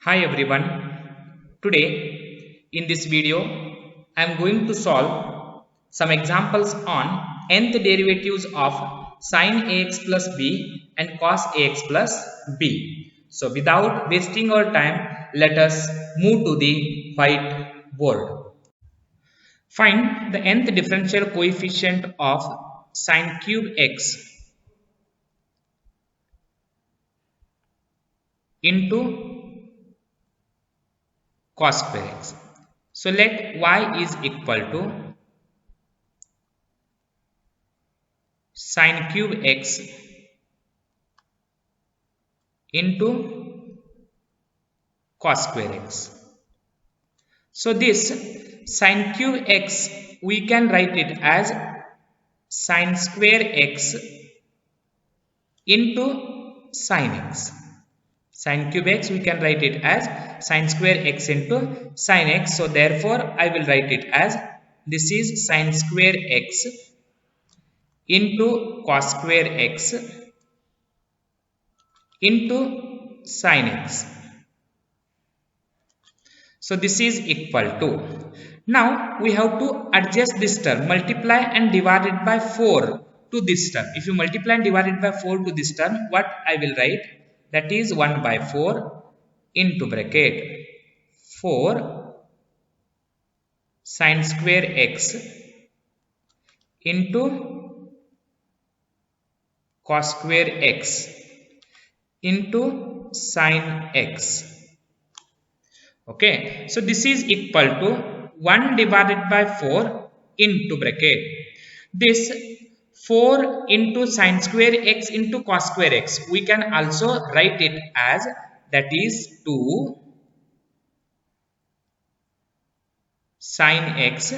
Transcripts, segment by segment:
Hi everyone. Today in this video I am going to solve some examples on nth derivatives of sin ax plus b and cos ax plus b. So without wasting our time, let us move to the whiteboard. Find the nth differential coefficient of sin cube x into cos square x. So let y is equal to sin cube x into cos square x. So this sin cube x we can write it as sin square x into sin x. Sin cube x we can write it as sin square x into sin x. So therefore I will write it as this is sin square x into cos square x into sin x. So this is equal to, now we have to adjust this term, multiply and divide it by 4 to this term. If you multiply and divide it by 4 to this term, what I will write, that is 1 by 4 into bracket 4 sin square x into cos square x into sin x. Okay, so this is equal to 1 divided by 4 into bracket. This 4 into sin square x into cos square x, we can also write it as, that is 2 sin x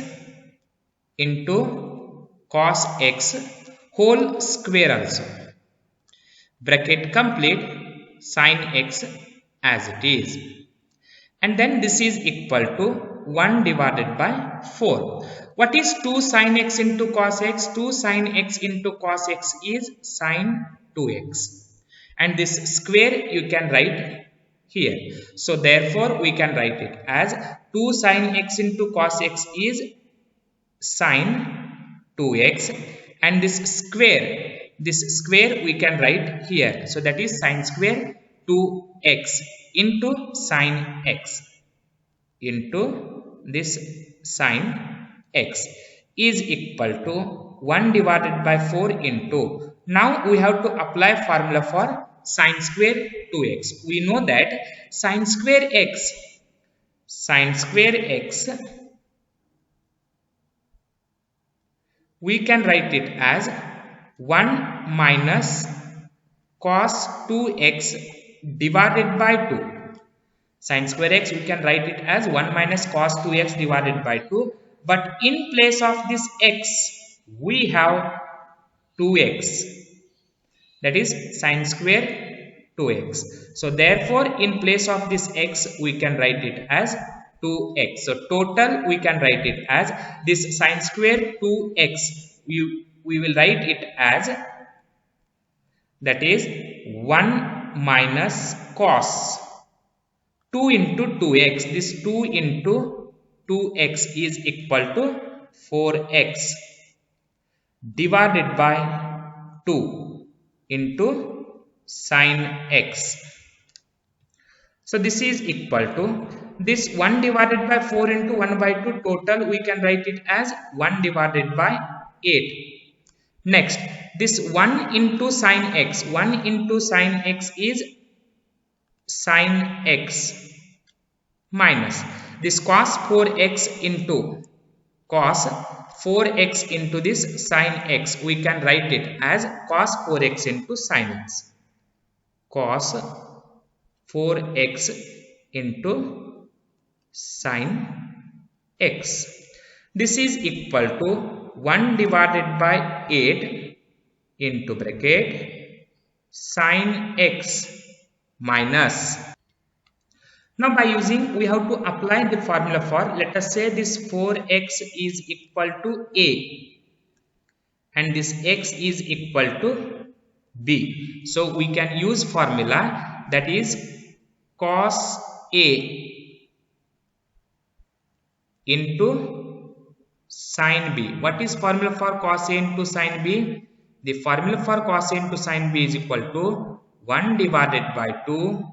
into cos x whole square also. Bracket complete, sin x as it is. And then this is equal to 1 divided by 4. What is 2 sin x into cos x? 2 sin x into cos x is sin 2x. And this square you can write here. So therefore we can write it as 2 sin x into cos x is sin 2x. And this square we can write here. So that is sin square 2x into sin x into this sin x is equal to 1 divided by 4 into, now we have to apply formula for sin square 2x. We know that sin square x we can write it as 1 minus cos 2x divided by 2. Sin square x we can write it as 1 minus cos 2x divided by 2. But in place of this x, we have 2x. That is sin square 2x. So therefore, in place of this x, we can write it as 2x. So total, we can write it as this sin square 2x. We will write it as, that is 1 minus cos 2 into 2x. This 2 into 2x is equal to 4x divided by 2 into sin x. So this is equal to, this 1 divided by 4 into 1 by 2 total we can write it as 1 divided by 8. Next, this 1 into sin x, 1 into sin x is sin x minus this cos 4x into cos 4x into this sin x, we can write it as cos 4x into sin x, cos 4x into sin x. This is equal to 1 divided by 8 into bracket sin x minus. Now by using, we have to apply the formula for, let us say this 4x is equal to a and this x is equal to b. So we can use formula, that is cos A into sin B. What is formula for cos A into sin B? The formula for cos A into sin B is equal to 1 divided by 2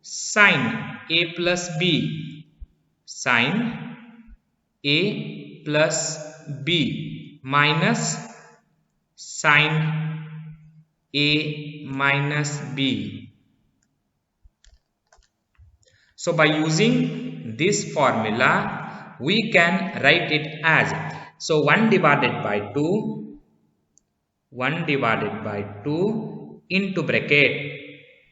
sin A plus B. Sin A plus B minus sin A minus B. So by using this formula, we can write it as, so 1 divided by 2 into bracket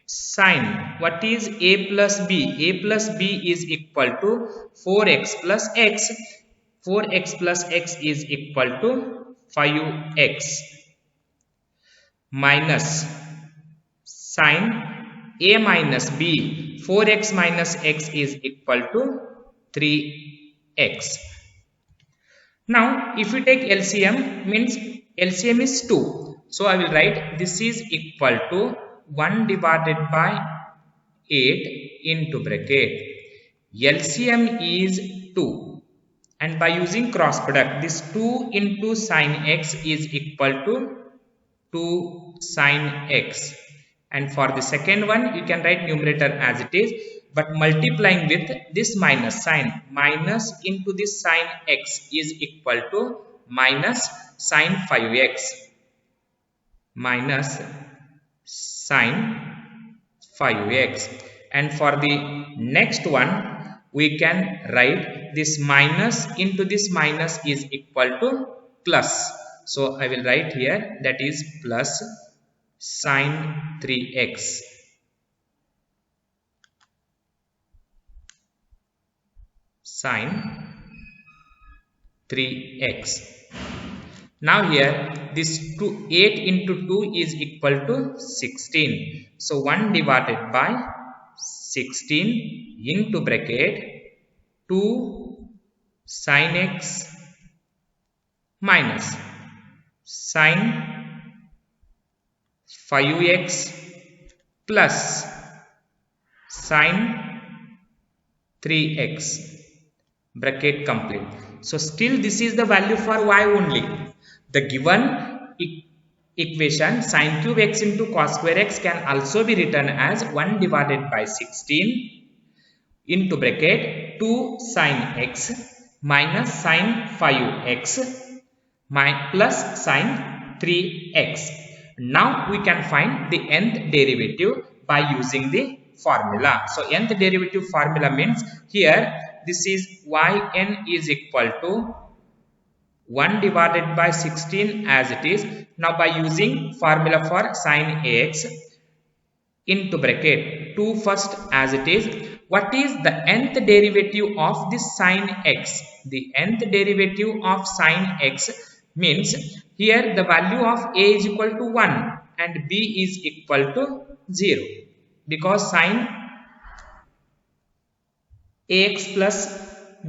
sin, what is A plus B? A plus B is equal to 4x plus x. 4x plus x is equal to 5x minus sin A minus B. 4x minus x is equal to 3x. Now if we take LCM, means LCM is 2. So I will write this is equal to 1 divided by 8 into bracket. LCM is 2. And by using cross product, this 2 into sin x is equal to 2 sin x. And for the second one, you can write numerator as it is, but multiplying with this minus sign, minus into this sin x is equal to minus sin 5x. Minus sin 5x. And for the next one, we can write this minus into this minus is equal to plus. So I will write here, that is plus sin 3x. Sin 3x. Now here this 8 into 2 is equal to 16. So 1 divided by 16 into bracket 2 sin x minus sin 5x plus sin 3x, bracket complete. So still this is the value for y only. The given equation sin cube x into cos square x can also be written as 1 divided by 16 into bracket 2 sin x minus sin 5x plus sin 3x. Now we can find the nth derivative by using the formula. So nth derivative formula means here this is yn is equal to 1 divided by 16 as it is. Now by using formula for sin ax into bracket 2 first as it is. What is the nth derivative of this sin x? The nth derivative of sin x means here the value of a is equal to 1 and b is equal to 0, because sin ax plus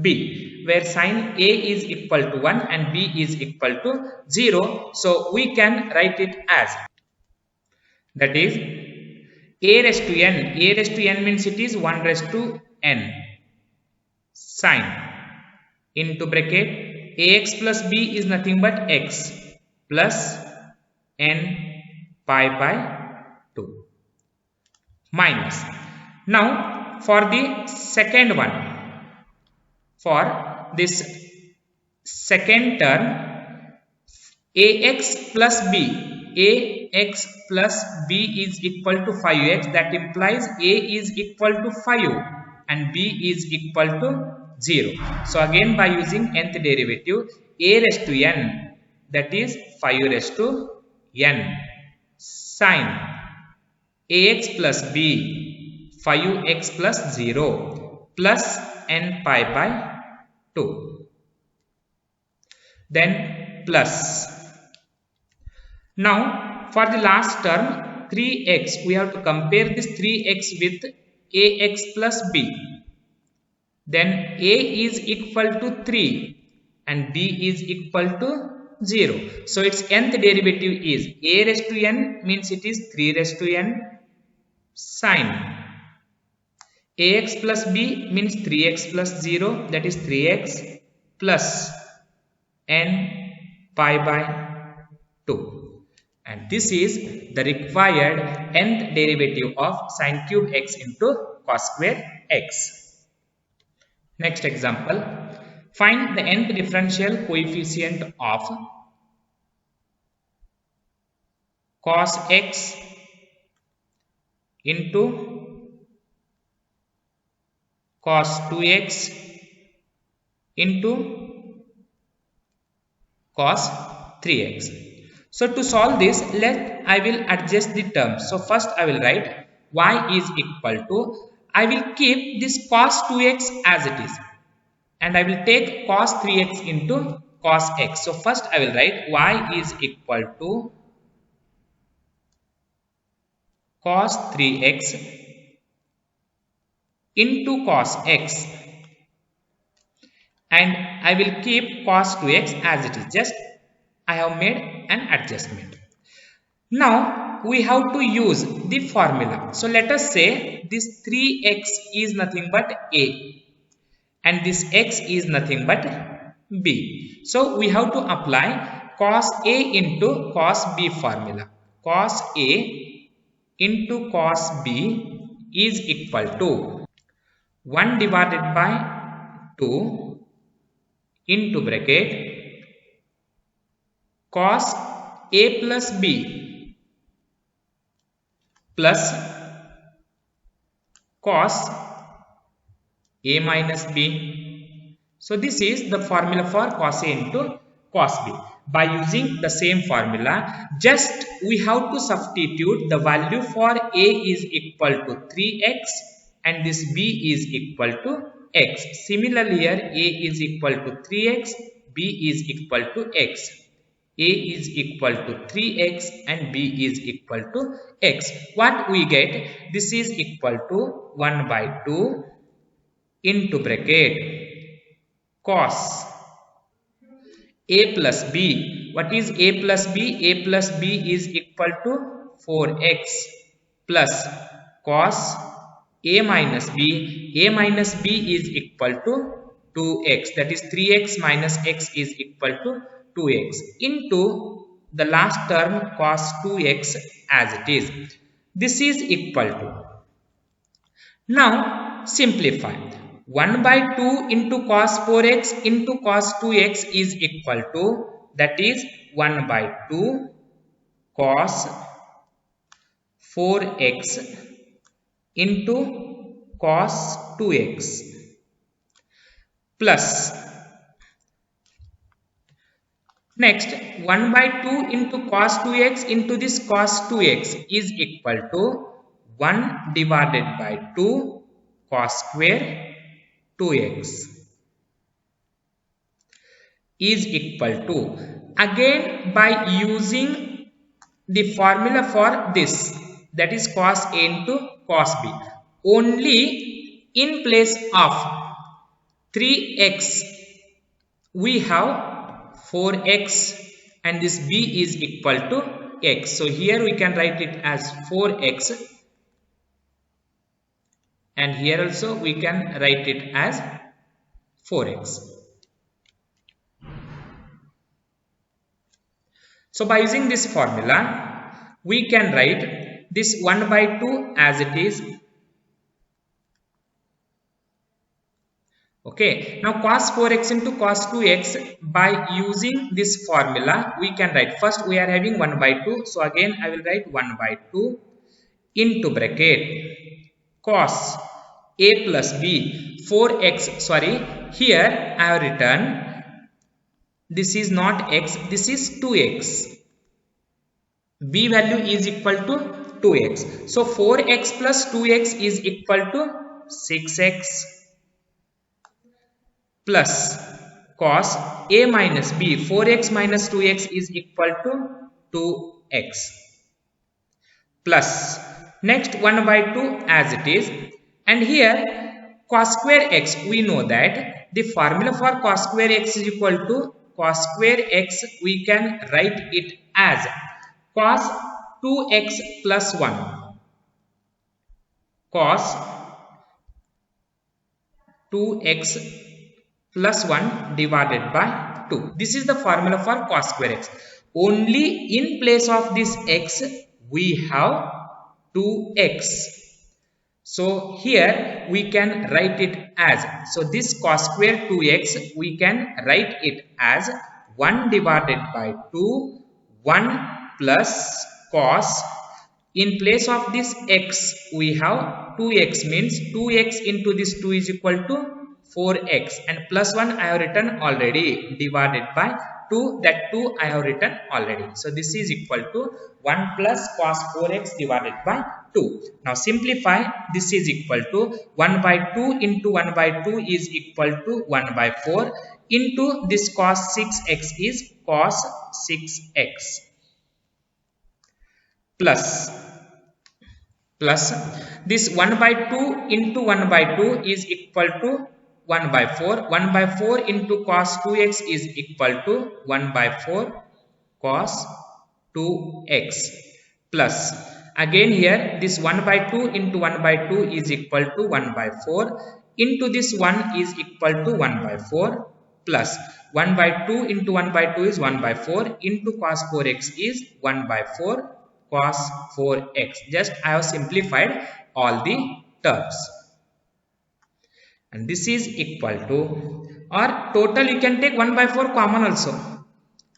b, where sin a is equal to 1 and b is equal to 0. So we can write it as, that is a raised to n. A raised to n means it is 1 raised to n sin into bracket ax plus b is nothing but x plus n pi by 2 minus. Now for the second one, for this second term, ax plus b, ax plus b is equal to 5x, that implies a is equal to 5 and b is equal to 0. So again by using nth derivative, a raised to n, that is 5 raised to n sin ax plus b 5x plus 0 plus n pi by 2, then plus. Now for the last term 3x, we have to compare this 3x with ax plus b. Then a is equal to 3 and b is equal to 0. So its nth derivative is a raised to n, means it is 3 raised to n sin ax plus b means 3x plus 0, that is 3x plus n pi by 2. And this is the required nth derivative of sine cube x into cos square x. Next example, find the nth differential coefficient of cos x into cos 2x into cos 3x. So to solve this, I will adjust the terms. So first I will write y is equal to, I will keep this cos 2x as it is, and I will take cos 3x into cos x. So first I will write y is equal to cos 3x into cos x, and I will keep cos 2x as it is. Just I have made an adjustment. Now we have to use the formula. So let us say this 3x is nothing but a and this x is nothing but b. So we have to apply cos a into cos b formula. Cos a into cos b is equal to 1 divided by 2 into bracket cos a plus b plus cos a minus b. So this is the formula for cos a into cos b. By using the same formula, just we have to substitute the value for a is equal to 3x and this b is equal to x. Similarly here a is equal to 3x, b is equal to x. A is equal to 3x and b is equal to x. What we get? This is equal to 1 by 2 into bracket cos a plus b. What is a plus b? A plus b is equal to 4x plus cos a minus b. A minus b is equal to 2x, that is 3x minus x is equal to 2x into the last term cos 2x as it is. This is equal to, now simplify, 1 by 2 into cos 4x into cos 2x is equal to, that is 1 by 2 cos 4x into cos 2x plus, next 1 by 2 into cos 2x into this cos 2x is equal to 1 divided by 2 cos square 2x is equal to, again by using the formula for this, that is cos a into cos b, only in place of 3x we have 4x and this b is equal to x. So here we can write it as 4x and here also we can write it as 4x. So by using this formula we can write this 1 by 2 as it is. Okay, now cos 4x into cos 2x, by using this formula we can write, first we are having 1 by 2, so again I will write 1 by 2 into bracket cos a plus b 4x, sorry here I have written this is not x, this is 2x, b value is equal to 2x, so 4x plus 2x is equal to 6x plus cos a minus b 4x minus 2x is equal to 2x plus next 1 by 2 as it is, and here cos square x, we know that the formula for cos square x is equal to cos square x, we can write it as cos 2x plus 1 cos 2x plus 1 divided by 2. This is the formula for cos square x. Only in place of this x we have 2x. So here we can write it as, so this cos square 2x we can write it as 1 divided by 2, 1 plus cos. In place of this x we have 2x, means 2x into this 2 is equal to 4x, and plus 1 I have written already, divided by 2, that 2 I have written already. So this is equal to 1 plus cos 4x divided by 2. Now simplify, this is equal to 1 by 2 into 1 by 2 is equal to 1 by 4 into this cos 6x is cos 6x plus this 1 by 2 into 1 by 2 is equal to 1 by 4. 1 by 4 into cos 2x is equal to 1 by 4 cos 2x plus, again here this 1 by 2 into 1 by 2 is equal to 1 by 4 into this 1 is equal to 1 by 4 plus 1 by 2 into 1 by 2 is 1 by 4 into cos 4x is 1 by 4 cos 4x. Just I have simplified all the terms. And this is equal to, or total you can take 1 by 4 common also.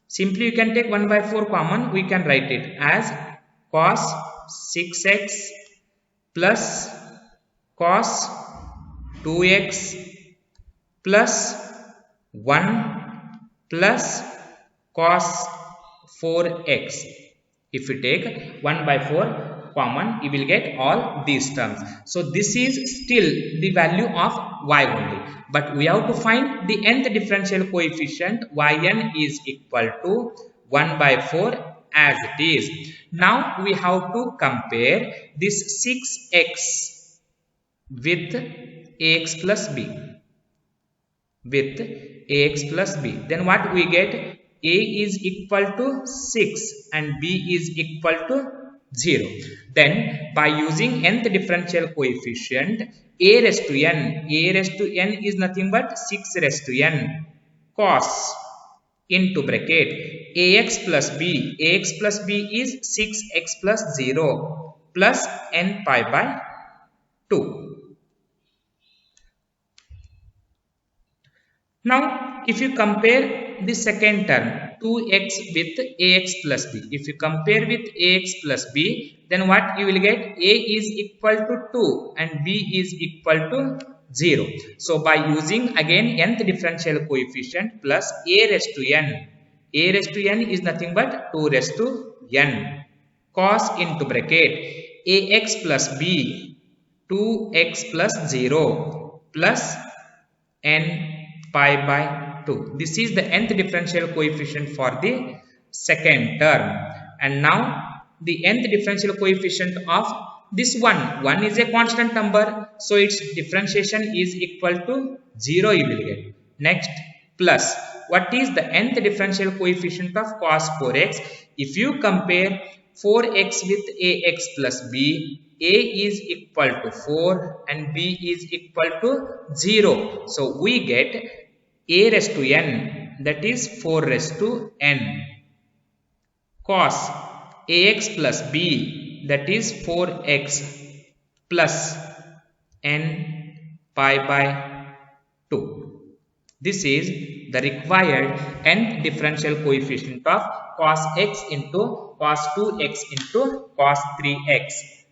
Simply you can take 1 by 4 common, we can write it as cos 6x plus cos 2x plus 1 plus cos 4x. If you take 1 by 4 common, you will get all these terms. So this is still the value of y only, but we have to find the nth differential coefficient. Yn is equal to 1 by 4 as it is. Now we have to compare this 6x with ax plus b. With ax plus b, then what we get? A is equal to 6 and b is equal to 0. Then by using nth differential coefficient, a raised to n is nothing but 6 raised to n cos into bracket ax plus b is 6x plus 0 plus n pi by 2. Now if you compare the second term 2x with ax plus b, if you compare with ax plus b, then what you will get? A is equal to 2 and b is equal to 0. So by using again nth differential coefficient plus a raised to n is nothing but 2 raised to n cos into bracket ax plus b 2x plus 0 plus n pi by 2. This is the nth differential coefficient for the second term. And now the nth differential coefficient of this one is a constant number, so its differentiation is equal to 0 you will get. Next, plus what is the nth differential coefficient of cos 4x? If you compare 4x with ax plus b, a is equal to 4 and b is equal to 0. So we get a raised to n, that is 4 raised to n cos ax plus b, that is 4x plus n pi by 2. This is the required nth differential coefficient of cos x into cos 2x into cos 3x.